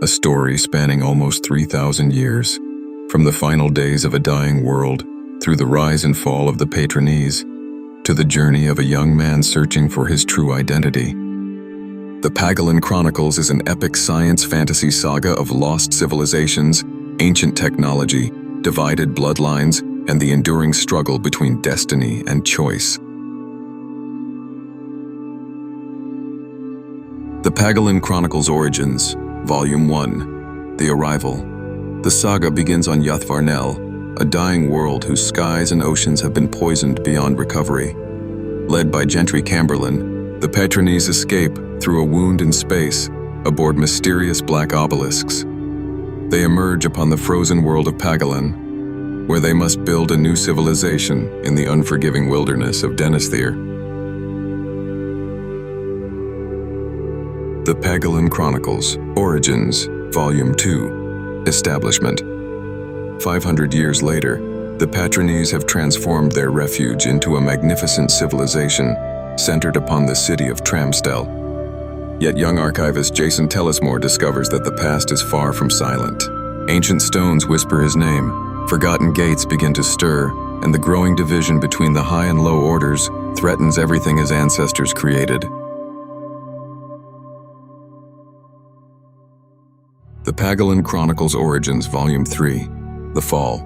a story spanning almost 3,000 years, from the final days of a dying world, through the rise and fall of the Patronese, to the journey of a young man searching for his true identity. The Pagalan Chronicles is an epic science fantasy saga of lost civilizations, ancient technology, divided bloodlines, and the enduring struggle between destiny and choice. The Pagalan Chronicles Origins, Volume 1, The Arrival. The saga begins on Yathvarnell, a dying world whose skies and oceans have been poisoned beyond recovery. Led by Gentry Camberlin, the Patronese escape through a wound in space aboard mysterious black obelisks. They emerge upon the frozen world of Pagalan, where they must build a new civilization in the unforgiving wilderness of Denethor. The Pagalan Chronicles, Origins, Volume 2, Establishment. 500 years later, the Patronese have transformed their refuge into a magnificent civilization centered upon the city of Tramstel. Yet young archivist Jason Tellismore discovers that the past is far from silent. Ancient stones whisper his name, forgotten gates begin to stir, and the growing division between the high and low orders threatens everything his ancestors created. The Pagalan Chronicles Origins, Volume 3, The Fall.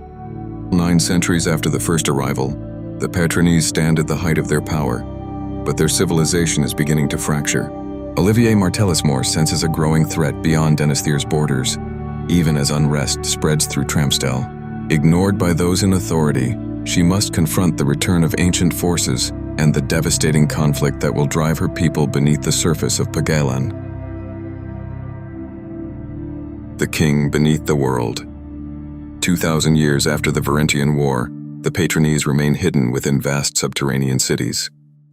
9 centuries after the first arrival, the Patronese stand at the height of their power, but their civilization is beginning to fracture. Olivier Martellismore senses a growing threat beyond Denethor's borders, even as unrest spreads through Tramstel. Ignored by those in authority, she must confront the return of ancient forces and the devastating conflict that will drive her people beneath the surface of Pagalan. The King Beneath the World. 2,000 years after the Varentian War, the Patronese remain hidden within vast subterranean cities.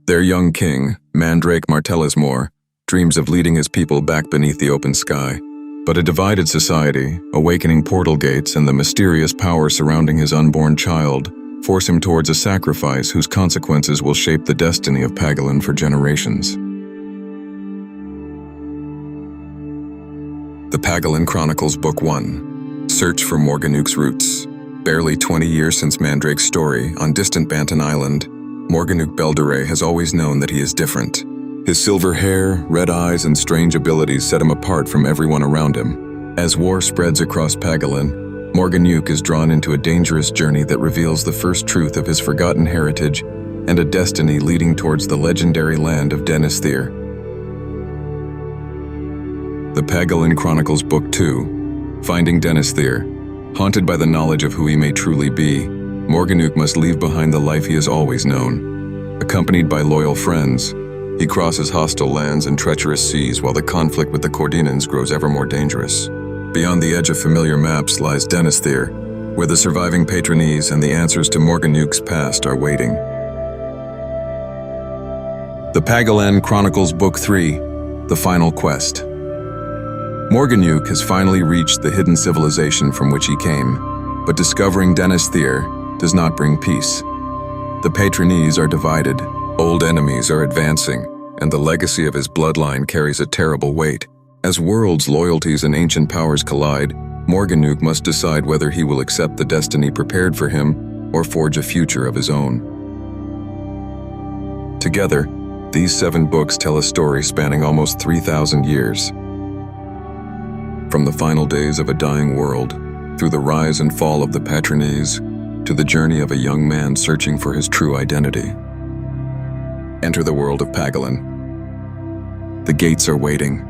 Their young king, Mandrake Martellismore, dreams of leading his people back beneath the open sky. But a divided society, awakening portal gates, and the mysterious power surrounding his unborn child force him towards a sacrifice whose consequences will shape the destiny of Pagalan for generations. The Pagalan Chronicles Book 1, Search for Morganuk's Roots. Barely 20 years since Mandrake's story, on distant Banton Island, Morganuk Beldere has always known that he is different. His silver hair, red eyes, and strange abilities set him apart from everyone around him. As war spreads across Pagalan, Morganuk is drawn into a dangerous journey that reveals the first truth of his forgotten heritage and a destiny leading towards the legendary land of Denethor. The Pagalan Chronicles Book 2, Finding Denethor. Haunted by the knowledge of who he may truly be, Morganuk must leave behind the life he has always known. Accompanied by loyal friends, he crosses hostile lands and treacherous seas while the conflict with the Cordinans grows ever more dangerous. Beyond the edge of familiar maps lies Denethor, where the surviving Patronese and the answers to Morganuk's past are waiting. The Pagalan Chronicles Book 3, The Final Quest. Morganuk has finally reached the hidden civilization from which he came, but discovering Denethor does not bring peace. The Patronese are divided, old enemies are advancing, and the legacy of his bloodline carries a terrible weight. As worlds, loyalties, and ancient powers collide, Morganuk must decide whether he will accept the destiny prepared for him or forge a future of his own. Together, these 7 books tell a story spanning almost 3,000 years. From the final days of a dying world, through the rise and fall of the Patronese, to the journey of a young man searching for his true identity. Enter the world of Pagalan. The gates are waiting,